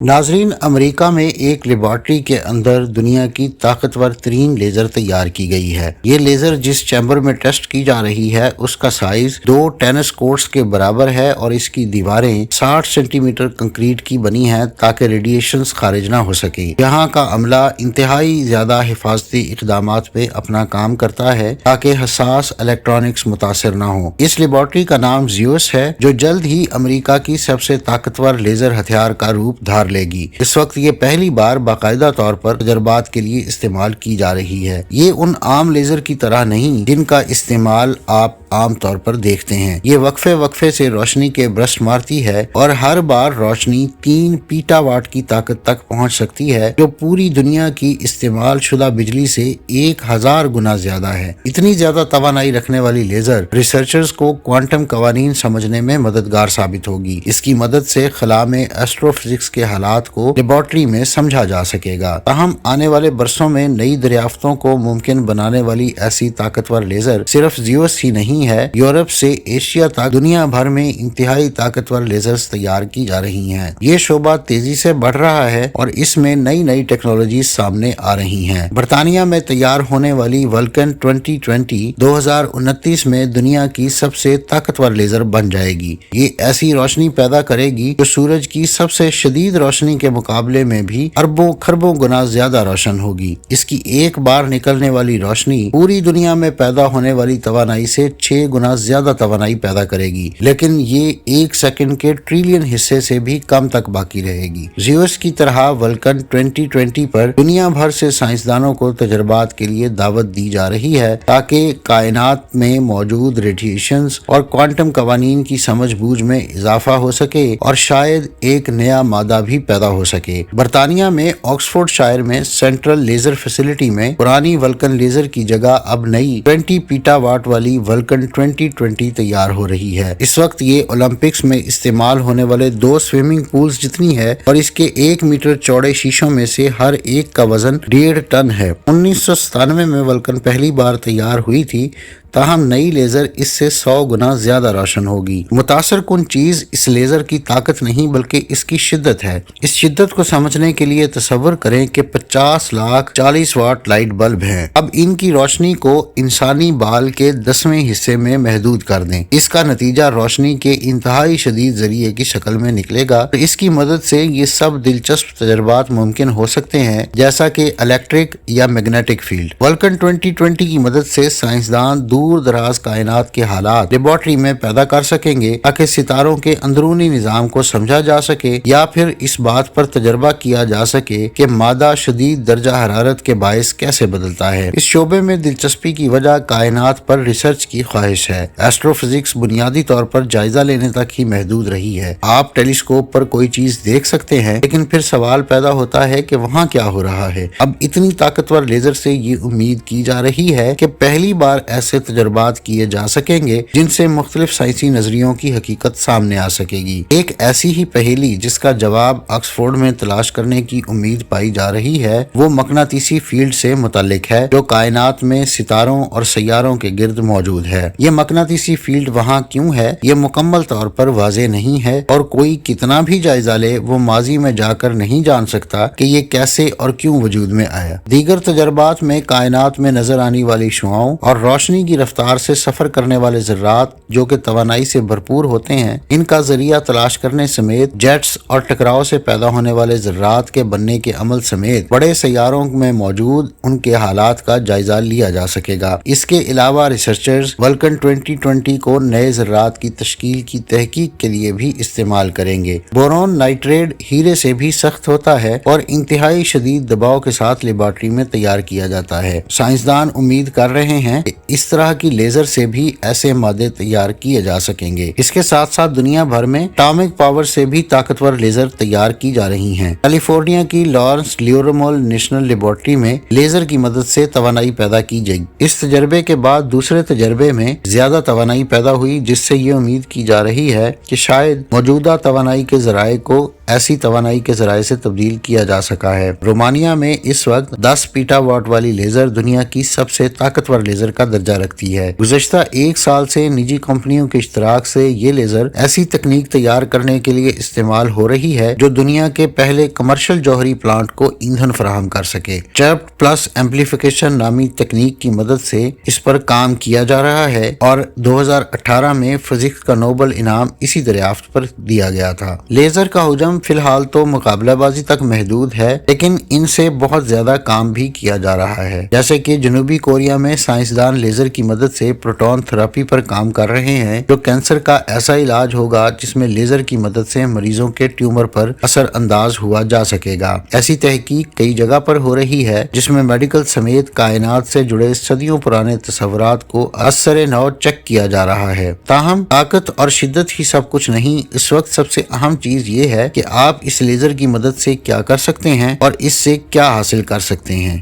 नाजरीन, अमेरिका में एक लेबॉर्ट्री के अंदर दुनिया की ताकतवर तरीन लेजर तैयार की गई है। ये लेजर जिस चैम्बर में टेस्ट की जा रही है उसका साइज 2 टेनिस कोर्ट्स के बराबर है और इसकी दीवारें 60 सेंटीमीटर कंक्रीट की बनी हैं ताकि रेडिएशन खारिज ना हो सके। यहाँ का अमला इंतहाई ज्यादा हिफाजती इकदाम पे अपना काम करता है ताकि हसास इलेक्ट्रॉनिक्स मुतासर न हो। इस लेबॉर्ट्री का नाम ज़ीउस है जो जल्द ही अमेरिका की सबसे ताकतवर लेजर हथियार का रूप धार लेगी। इस वक्त ये पहली बार बाकायदा तौर पर तजर्बात के लिए इस्तेमाल की जा रही है। ये उन आम लेजर की तरह नहीं जिनका इस्तेमाल आप आम तौर पर देखते हैं। ये वक्फे वक्फे से रोशनी के ब्रस्ट मारती है और हर बार रोशनी 3 पीटावाट की ताकत तक पहुंच सकती है जो पूरी दुनिया की इस्तेमाल शुदा बिजली से 1000 गुना ज्यादा है। इतनी ज्यादा तवानाई रखने वाली लेजर रिसर्चर्स को क्वांटम कवानीन समझने में मददगार साबित होगी। इसकी मदद से खला में एस्ट्रोफिजिक्स के हालात को लेबॉर्ट्री में समझा जा सकेगा। ताहम आने वाले बरसों में नई दरियाफ्तों को मुमकिन बनाने वाली ऐसी ताकतवर लेजर सिर्फ ज़ीउस ही नहीं है, यूरोप से एशिया तक दुनिया भर में इंतहाई ताकतवर लेजर्स तैयार की जा रही हैं। ये शोबा तेजी से बढ़ रहा है और इसमें नई नई टेक्नोलॉजी सामने आ रही हैं। बर्तानिया में तैयार होने वाली वल्कन 2020 2029 में दुनिया की सबसे ताकतवर लेजर बन जाएगी। ये ऐसी रोशनी पैदा करेगी जो सूरज की सबसे शदीद रोशनी के मुकाबले में भी अरबों खरबों गुना ज्यादा रोशन होगी। इसकी एक बार निकलने वाली रोशनी पूरी दुनिया में पैदा होने वाली तवानाई से 6 गुना ज्यादा तवानाई पैदा करेगी, लेकिन ये 1 सेकंड के ट्रिलियन हिस्से से भी कम तक बाकी रहेगी। ज़ीउस की तरह वल्कन 2020 पर दुनिया भर से साइंसदानों को तजर्बात के लिए दावत दी जा रही है ताकि कायनात में मौजूद रेडिएशंस और क्वांटम कवानीन की समझ बूझ में इजाफा हो सके और शायद एक नया मादा भी पैदा हो सके। बर्तानिया में ऑक्सफोर्ड शायर में सेंट्रल लेजर फैसिलिटी में पुरानी वल्कन लेजर की जगह अब नई 20 पीटावाट वाली वल्कन 2020 तैयार हो रही है। इस वक्त ये ओलंपिक्स में इस्तेमाल होने वाले 2 स्विमिंग पूल्स जितनी है और इसके 1 मीटर चौड़े शीशों में से हर एक का वजन 1.5 टन है। 1997 में वल्कन पहली बार तैयार हुई थी, ताहम नई लेजर इससे 100 गुना ज्यादा रोशन होगी। मुतासर कुन चीज इस लेजर की ताकत नहीं बल्कि इसकी शिद्दत है। इस शिद्दत को समझने के लिए तसव्वुर करें कि 50 लाख 40 वाट लाइट बल्ब हैं। अब इनकी रोशनी को इंसानी बाल के 10वें हिस्से में महदूद कर दें। इसका नतीजा रोशनी के इंतहाई शदीद जरिए की शक्ल में निकलेगा। तो इसकी मदद से ये सब दिलचस्प तजर्बात मुमकिन हो सकते हैं, जैसा कि इलेक्ट्रिक या मैग्नेटिक फील्ड। वल्कन 2020 की मदद से साइंसदान दूर दराज कायनात के हालात लेबॉर्ट्री में पैदा कर सकेंगे ताकि सितारों के अंदरूनी निजाम को समझा जा सके या फिर इस बात पर तजर्बा किया जा सके कि मादा शदीद दर्जा हरारत के बायस कैसे बदलता है। इस शोबे में दिलचस्पी की वजह कायनात पर रिसर्च की ख्वाहिश है। एस्ट्रोफिजिक्स बुनियादी तौर पर जायजा लेने तक ही महदूद रही है। आप टेलीस्कोप पर कोई चीज देख सकते हैं, लेकिन फिर सवाल पैदा होता है कि वहाँ क्या हो रहा है। अब इतनी ताकतवर लेजर से ये उम्मीद की जा रही है कि पहली बार ऐसे तजर्बात किए जा सकेंगे जिनसे मुख्तलिफ साइंसी नजरियों की हकीकत सामने आ सकेगी। एक ऐसी ही पहेली जिसका जवाब ऑक्सफोर्ड में तलाश करने की उम्मीद पाई जा रही है वो मकनातीसी फील्ड से मुताल्लिक है जो कायनात में सितारों और सैयारों के गिर्द मौजूद है। ये मकनातीसी फील्ड वहाँ क्यों है ये मुकम्मल तौर पर वाज़ेह नहीं है और कोई कितना भी जायजा ले वो माजी में जाकर नहीं जान सकता कि ये कैसे और क्यों वजूद में आया। दीगर तजर्बात में कायनात में नजर आने वाली शुआओं और रोशनी की रफ्तार से सफर करने वाले ज़र्रात जो कि तवानाई से भरपूर होते हैं, इनका जरिया तलाश करने समेत जेट्स और टकराव से पैदा होने वाले ज़र्रात के बनने के अमल समेत बड़े सैयारों में मौजूद उनके हालात का जायजा लिया जा सकेगा। इसके अलावा रिसर्चर्स वल्कन 2020 को नए ज़र्रात की तश्कील की तहकीक के लिए भी इस्तेमाल करेंगे। बोरोन नाइट्रेट हीरे से भी सख्त होता है और इंतहाई शदीद दबाव के साथ लेबॉर्ट्री में तैयार किया जाता है। साइंसदान उम्मीद कर रहे हैं कि इस तरह की लेजर से भी ऐसे मादे तैयार किए जा सकेंगे। इसके साथ साथ दुनिया भर में एटॉमिक पावर से भी ताकतवर लेजर तैयार की जा रही हैं। कैलिफोर्निया की लॉरेंस लियोरमोल नेशनल लेबॉर्ट्री में लेजर की मदद से तवानाई पैदा की गई। इस तजर्बे के बाद दूसरे तजर्बे में ज्यादा तवानाई पैदा हुई जिससे ये उम्मीद की जा रही है कि शायद मौजूदा तवानाई के जराये को ऐसी तवानाई के जराये से तब्दील किया जा सका है। रोमानिया में इस वक्त 10 पीटावाट वाली लेजर दुनिया की सबसे ताकतवर लेजर का दर्जा रखती रखती है। गुज़श्ता 1 साल से निजी कंपनियों के इश्तराक से ये लेजर ऐसी तकनीक तैयार करने के लिए इस्तेमाल हो रही है जो दुनिया के पहले कमर्शियल जौहरी प्लांट को ईंधन फराहम कर सके। ट्रैप्ड प्लस एम्पलीफिकेशन नामी तकनीक की मदद से इस पर काम किया जा रहा है और 2018 में फिजिक्स का नोबेल इनाम इसी दरियाफ्त पर दिया गया था। लेजर का हुजम फिलहाल तो मुकाबलाबाजी तक महदूद है, लेकिन इनसे बहुत ज्यादा काम भी किया जा रहा है। जैसे कि जनूबी कोरिया में साइंसदान लेजर की मदद से प्रोटॉन थेरेपी पर काम कर रहे हैं, जो कैंसर का ऐसा इलाज होगा जिसमें लेजर की मदद से मरीजों के ट्यूमर पर असर अंदाज हुआ जा सकेगा। ऐसी तहकीक कई जगह पर हो रही है जिसमें मेडिकल समेत कायनात से जुड़े सदियों पुराने तस्वुरात को असर नौ चेक किया जा रहा है। ताहम ताकत और शिद्दत ही सब कुछ नहीं, इस वक्त सबसे अहम चीज ये है कि आप इस लेजर की मदद से क्या कर सकते हैं और इससे क्या हासिल कर सकते हैं।